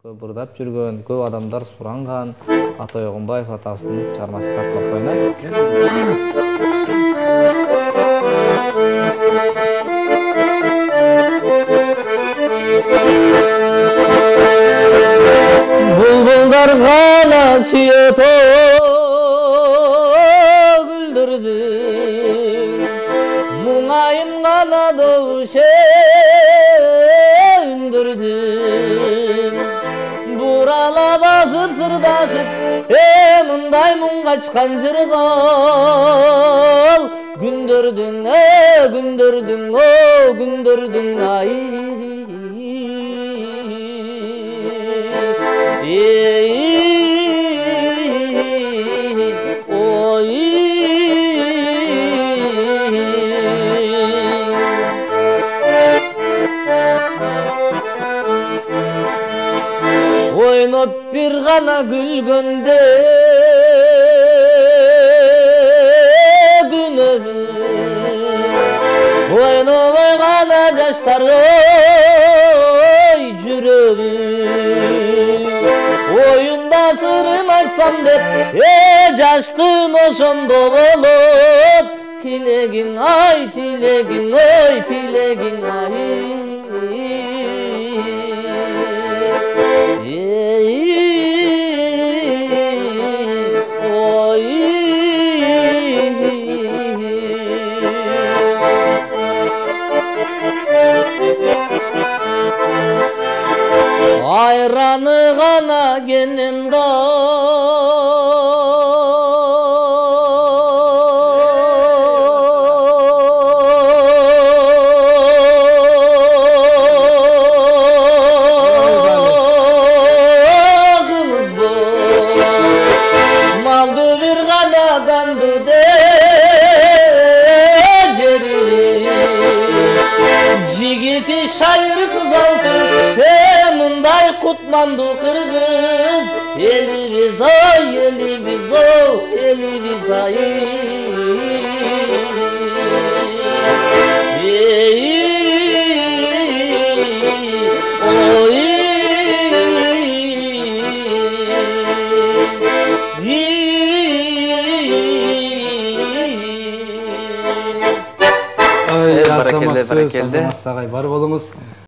Бұрдап жүрген көп адамдар суранган Атай Оғынбаев атасының чармасы тартылып қойнайбыз. Бұлбұлдар ғана сүйеті күлдірді, мұңайым ғана даушы үндірді. Бурала басып сырдашып, мындай мұң қачқан жырғал. Күндірдің, күндірдің ай. Ойнап бір ғана күлгенде күнім, ойнамай ғана жаштардай жүрегім. Ойында сырын айтсам деп, жаштың ошондо болот. Тилегиң ай, тилегиң ой, тилегиң ай. Айраны ғана кенен малды бір ғана қанды де жігіті шайыр қыз алтын, мындай құтманды қырғыз. Еліміз ой, еліміз ой, еліміз ай. Азаматсыз, азаматсыз ағай бар болыңыз.